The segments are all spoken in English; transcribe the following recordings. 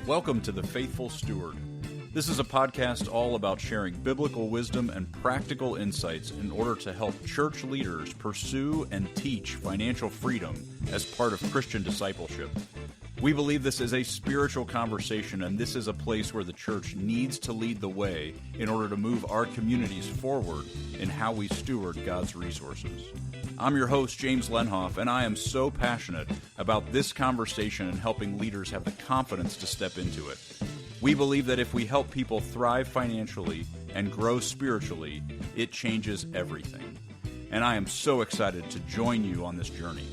Welcome to The Faithful Steward. This is a podcast all about sharing biblical wisdom and practical insights in order to help church leaders pursue and teach financial freedom as part of Christian discipleship. We believe this is a spiritual conversation, and this is a place where the church needs to lead the way in order to move our communities forward in how we steward God's resources. I'm your host, James Lenhoff, and I am so passionate about this conversation and helping leaders have the confidence to step into it. We believe that if we help people thrive financially and grow spiritually, it changes everything. And I am so excited to join you on this journey.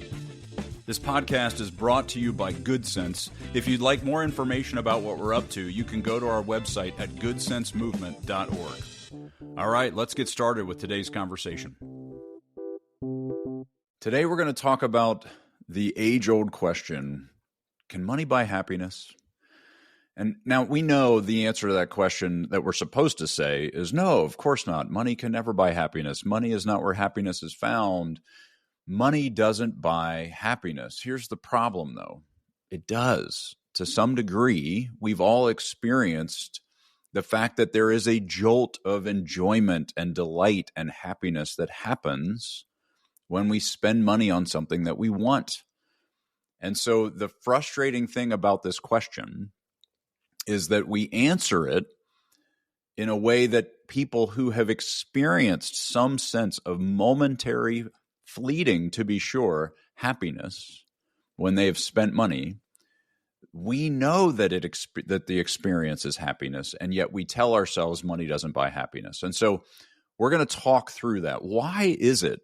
This podcast is brought to you by Good Sense. If you'd like more information about what we're up to, you can go to our website at goodsensemovement.org. All right, let's get started with today's conversation. Today we're going to talk about the age-old question, can money buy happiness? And now we know the answer to that question that we're supposed to say is no, of course not. Money can never buy happiness. Money is not where happiness is found. Money doesn't buy happiness. Here's the problem, though. It does. To some degree, we've all experienced the fact that there is a jolt of enjoyment and delight and happiness that happens when we spend money on something that we want. And so the frustrating thing about this question is that we answer it in a way that people who have experienced some sense of momentary, fleeting, to be sure, happiness when they have spent money, we know that that the experience is happiness, and yet we tell ourselves money doesn't buy happiness. And so we're going to talk through that. Why is it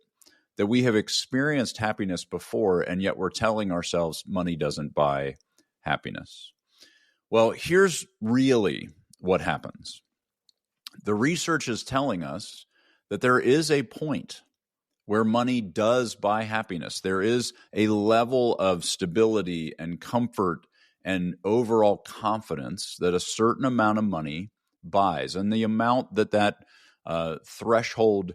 that we have experienced happiness before, and yet we're telling ourselves money doesn't buy happiness? Well, here's really what happens. The research is telling us that there is a point where money does buy happiness. There is a level of stability and comfort and overall confidence that a certain amount of money buys. And the amount that threshold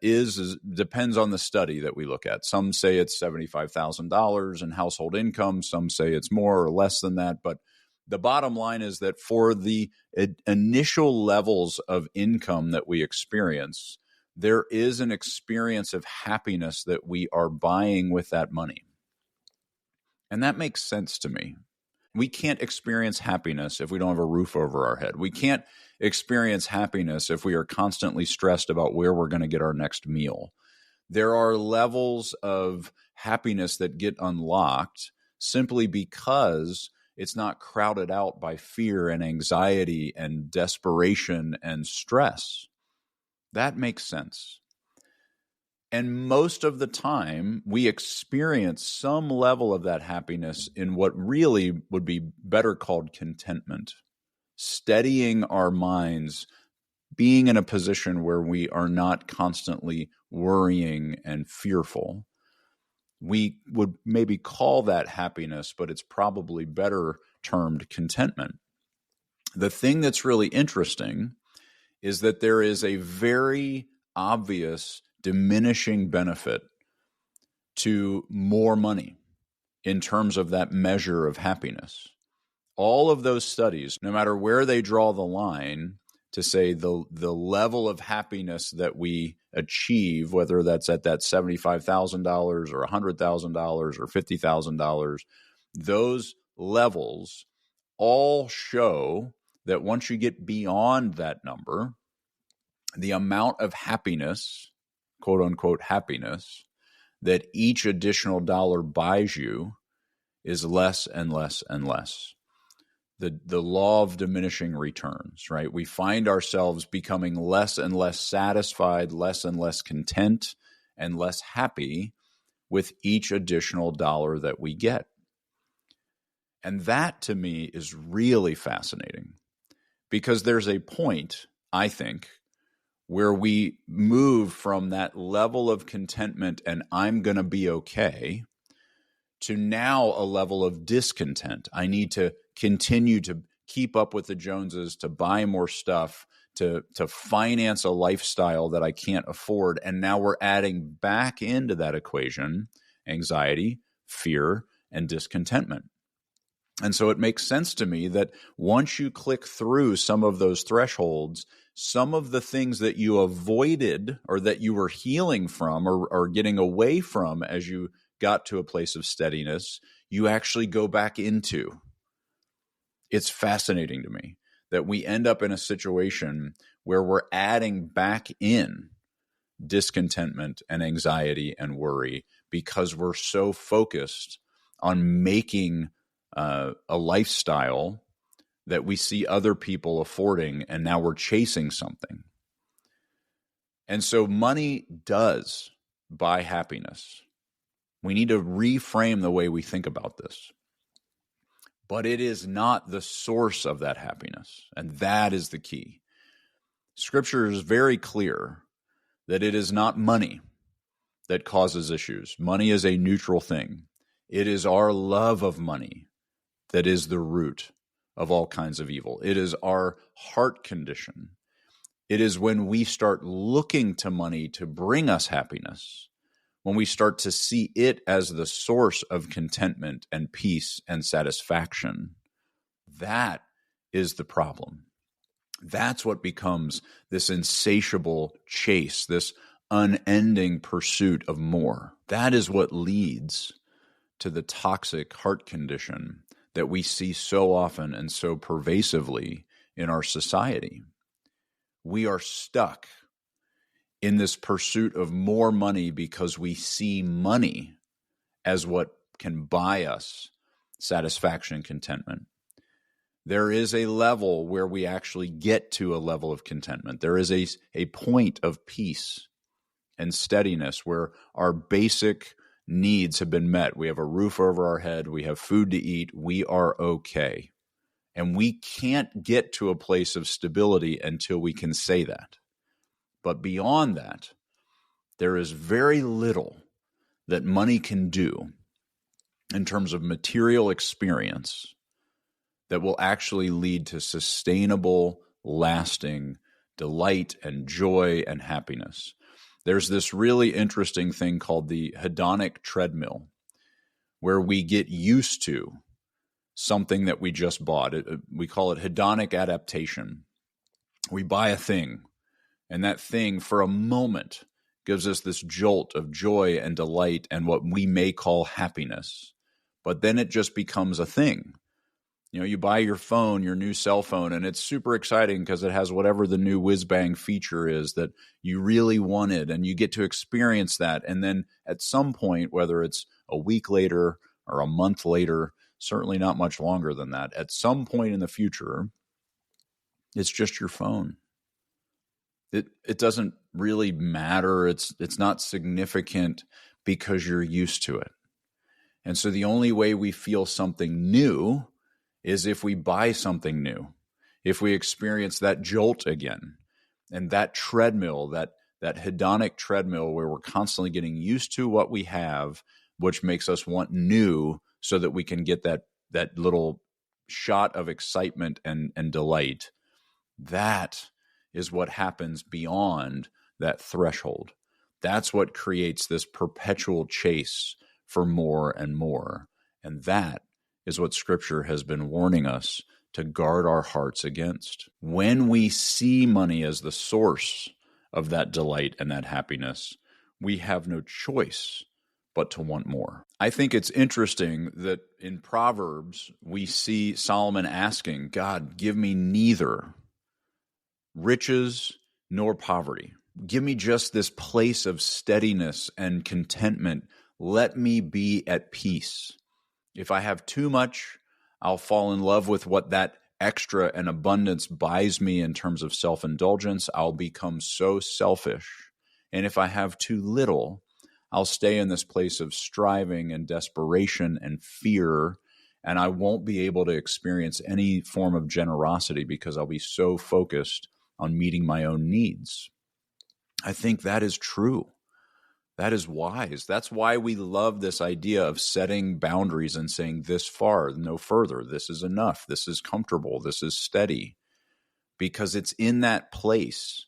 is depends on the study that we look at. Some say it's $75,000 in household income. Some say it's more or less than that. But the bottom line is that for the initial levels of income that we experience, there is an experience of happiness that we are buying with that money. And that makes sense to me. We can't experience happiness if we don't have a roof over our head. We can't experience happiness if we are constantly stressed about where we're going to get our next meal. There are levels of happiness that get unlocked simply because it's not crowded out by fear and anxiety and desperation and stress. That makes sense. And most of the time, we experience some level of that happiness in what really would be better called contentment, steadying our minds, being in a position where we are not constantly worrying and fearful. We would maybe call that happiness, but it's probably better termed contentment. The thing that's really interesting is that there is a very obvious diminishing benefit to more money in terms of that measure of happiness. All of those studies, no matter where they draw the line to say the level of happiness that we achieve, whether that's at that $75,000 or $100,000 or $50,000, those levels all show that once you get beyond that number, the amount of happiness, quote unquote happiness, that each additional dollar buys you is less and less and less. The law of diminishing returns, right? We find ourselves becoming less and less satisfied, less and less content, and less happy with each additional dollar that we get. And that, to me, is really fascinating because there's a point, I think, where we move from that level of contentment and I'm going to be okay to now a level of discontent. I need to continue to keep up with the Joneses, to buy more stuff, to finance a lifestyle that I can't afford. And now we're adding back into that equation anxiety, fear, and discontentment. And so it makes sense to me that once you click through some of those thresholds, some of the things that you avoided or that you were healing from or getting away from as you got to a place of steadiness, you actually go back into. It's fascinating to me that we end up in a situation where we're adding back in discontentment and anxiety and worry because we're so focused on making a lifestyle that we see other people affording, and now we're chasing something. And so money does buy happiness. We need to reframe the way we think about this. But it is not the source of that happiness, and that is the key. Scripture is very clear that it is not money that causes issues. Money is a neutral thing. It is our love of money that is the root of all kinds of evil. It is our heart condition. It is when we start looking to money to bring us happiness, when we start to see it as the source of contentment and peace and satisfaction. That is the problem. That's what becomes this insatiable chase, this unending pursuit of more. That is what leads to the toxic heart condition that we see so often and so pervasively in our society. We are stuck in this pursuit of more money because we see money as what can buy us satisfaction and contentment. There is a level where we actually get to a level of contentment. There is a point of peace and steadiness where our basic needs have been met. We have a roof over our head. We have food to eat. We are okay. And we can't get to a place of stability until we can say that. But beyond that, there is very little that money can do in terms of material experience that will actually lead to sustainable, lasting delight and joy and happiness. There's this really interesting thing called the hedonic treadmill, where we get used to something that we just bought. We call it hedonic adaptation. We buy a thing, and that thing for a moment gives us this jolt of joy and delight and what we may call happiness. But then it just becomes a thing. You know, you buy your phone, your new cell phone, and it's super exciting because it has whatever the new whiz-bang feature is that you really wanted, and you get to experience that. And then at some point, whether it's a week later or a month later, certainly not much longer than that, at some point in the future, it's just your phone. It doesn't really matter. It's not significant because you're used to it. And so the only way we feel something new is if we buy something new, if we experience that jolt again, and that treadmill, that hedonic treadmill where we're constantly getting used to what we have, which makes us want new so that we can get that little shot of excitement and delight. That is what happens beyond that threshold. That's what creates this perpetual chase for more and more. And that is what Scripture has been warning us to guard our hearts against. When we see money as the source of that delight and that happiness, we have no choice but to want more. I think it's interesting that in Proverbs, we see Solomon asking, God, give me neither riches nor poverty. Give me just this place of steadiness and contentment. Let me be at peace. If I have too much, I'll fall in love with what that extra and abundance buys me in terms of self-indulgence. I'll become so selfish. And if I have too little, I'll stay in this place of striving and desperation and fear, and I won't be able to experience any form of generosity because I'll be so focused on meeting my own needs. I think that is true. That is wise. That's why we love this idea of setting boundaries and saying this far, no further. This is enough. This is comfortable. This is steady. Because it's in that place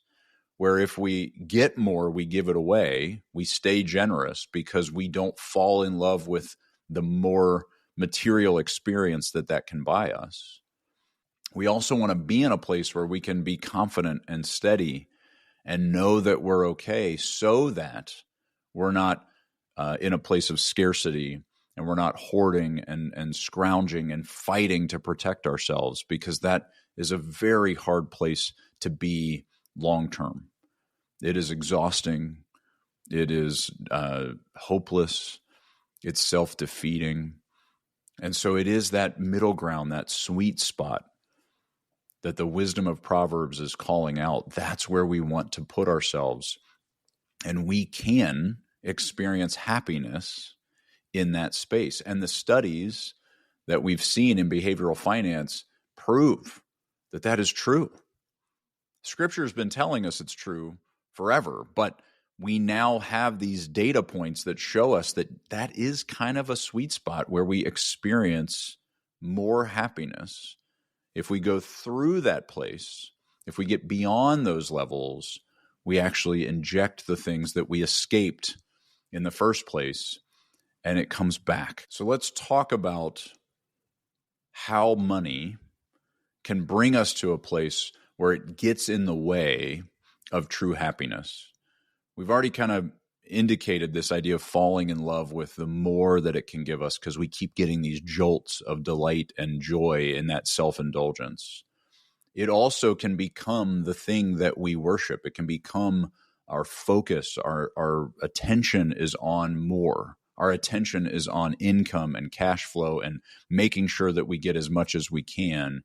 where if we get more, we give it away. We stay generous because we don't fall in love with the more material experience that can buy us. We also want to be in a place where we can be confident and steady and know that we're okay, so that we're not in a place of scarcity, and we're not hoarding and scrounging and fighting to protect ourselves, because that is a very hard place to be long term. It is exhausting. It is hopeless. It's self-defeating. And so it is that middle ground, that sweet spot that the wisdom of Proverbs is calling out. That's where we want to put ourselves. And we can experience happiness in that space. And the studies that we've seen in behavioral finance prove that that is true. Scripture has been telling us it's true forever, but we now have these data points that show us that that is kind of a sweet spot where we experience more happiness. If we go through that place, if we get beyond those levels, we actually inject the things that we escaped in the first place, and it comes back. So let's talk about how money can bring us to a place where it gets in the way of true happiness. We've already kind of indicated this idea of falling in love with the more that it can give us, because we keep getting these jolts of delight and joy in that self-indulgence. It also can become the thing that we worship. It can become our focus. Our attention is on more. Our attention is on income and cash flow and making sure that we get as much as we can.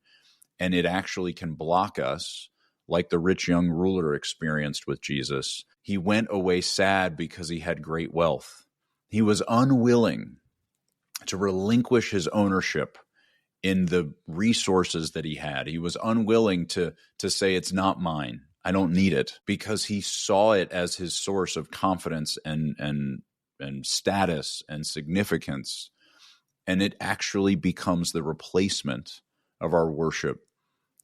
And it actually can block us, like the rich young ruler experienced with Jesus. He went away sad because he had great wealth. He was unwilling to relinquish his ownership in the resources that he had. He was unwilling to say, it's not mine, I don't need it, because he saw it as his source of confidence and status and significance. And it actually becomes the replacement of our worship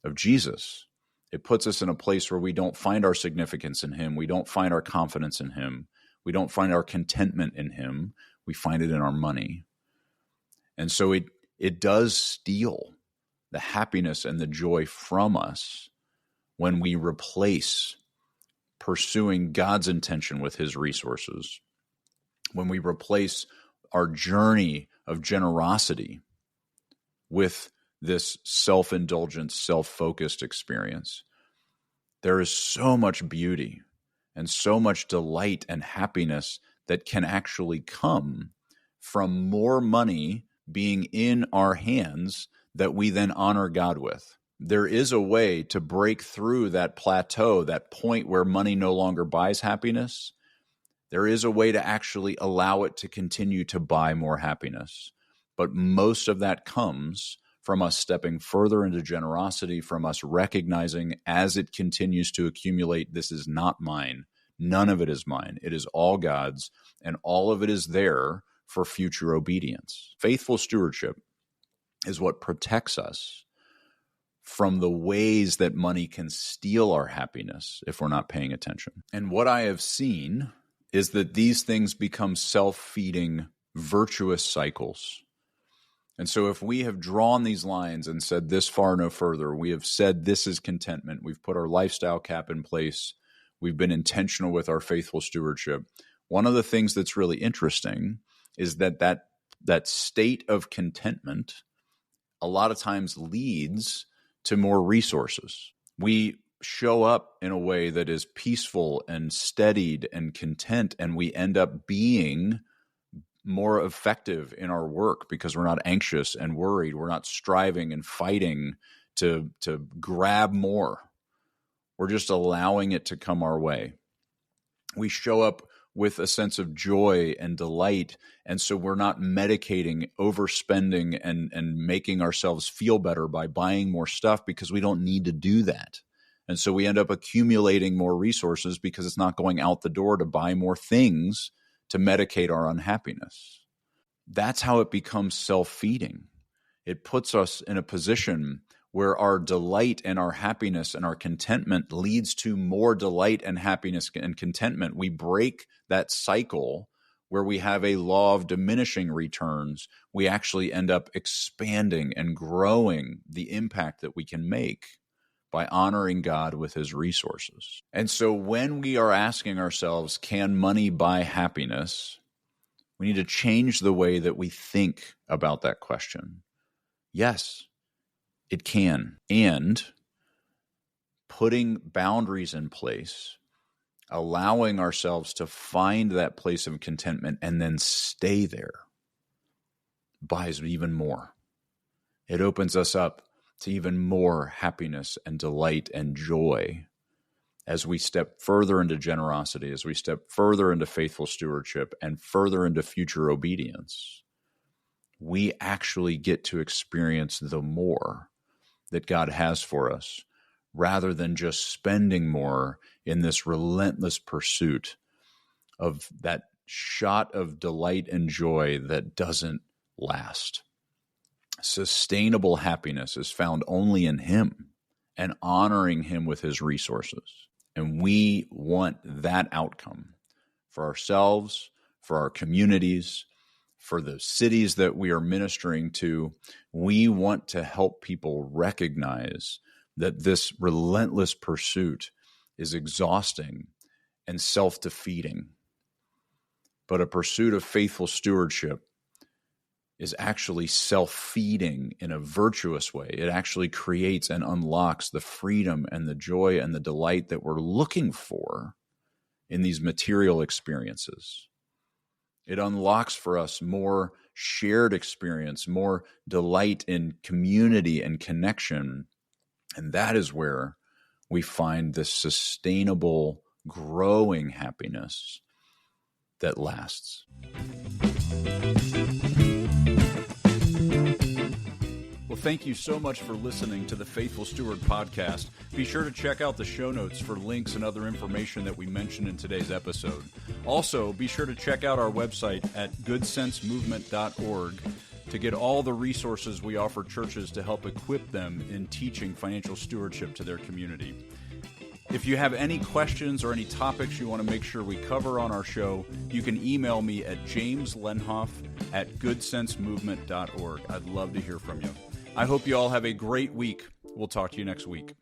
of Jesus. It puts us in a place where we don't find our significance in him. We don't find our confidence in him. We don't find our contentment in him. We find it in our money. And so it does steal the happiness and the joy from us when we replace pursuing God's intention with his resources, when we replace our journey of generosity with this self-indulgent, self-focused experience. There is so much beauty and so much delight and happiness that can actually come from more money being in our hands that we then honor God with. There is a way to break through that plateau, that point where money no longer buys happiness. There is a way to actually allow it to continue to buy more happiness. But most of that comes from us stepping further into generosity, from us recognizing as it continues to accumulate, this is not mine. None of it is mine. It is all God's, and all of it is there for future obedience. Faithful stewardship is what protects us from the ways that money can steal our happiness if we're not paying attention. And what I have seen is that these things become self-feeding, virtuous cycles. And so if we have drawn these lines and said this far, no further, we have said this is contentment, we've put our lifestyle cap in place, we've been intentional with our faithful stewardship. One of the things that's really interesting is that state of contentment a lot of times leads to more resources. We show up in a way that is peaceful and steadied and content, and we end up being more effective in our work because we're not anxious and worried. We're not striving and fighting to grab more. We're just allowing it to come our way. We show up with a sense of joy and delight, and so we're not medicating, overspending, and making ourselves feel better by buying more stuff, because we don't need to do that. And so we end up accumulating more resources because it's not going out the door to buy more things to medicate our unhappiness. That's how it becomes self-feeding. It puts us in a position where our delight and our happiness and our contentment leads to more delight and happiness and contentment. We break that cycle where we have a law of diminishing returns, we actually end up expanding and growing the impact that we can make by honoring God with his resources. And so when we are asking ourselves, can money buy happiness? We need to change the way that we think about that question. Yes, it can. And putting boundaries in place, allowing ourselves to find that place of contentment and then stay there, buys even more. It opens us up to even more happiness and delight and joy as we step further into generosity, as we step further into faithful stewardship and further into future obedience. We actually get to experience the more that God has for us, rather than just spending more in this relentless pursuit of that shot of delight and joy that doesn't last. Sustainable happiness is found only in him and honoring him with his resources. And we want that outcome for ourselves, for our communities, for the cities that we are ministering to. We want to help people recognize that this relentless pursuit is exhausting and self-defeating. But a pursuit of faithful stewardship is actually self-feeding in a virtuous way. It actually creates and unlocks the freedom and the joy and the delight that we're looking for in these material experiences. It unlocks for us more shared experience, more delight in community and connection. And that is where we find this sustainable, growing happiness that lasts. Well, thank you so much for listening to the Faithful Steward podcast. Be sure to check out the show notes for links and other information that we mentioned in today's episode. Also, be sure to check out our website at goodsensemovement.org to get all the resources we offer churches to help equip them in teaching financial stewardship to their community. If you have any questions or any topics you want to make sure we cover on our show, you can email me at jameslenhoff@goodsensemovement.org. I'd love to hear from you. I hope you all have a great week. We'll talk to you next week.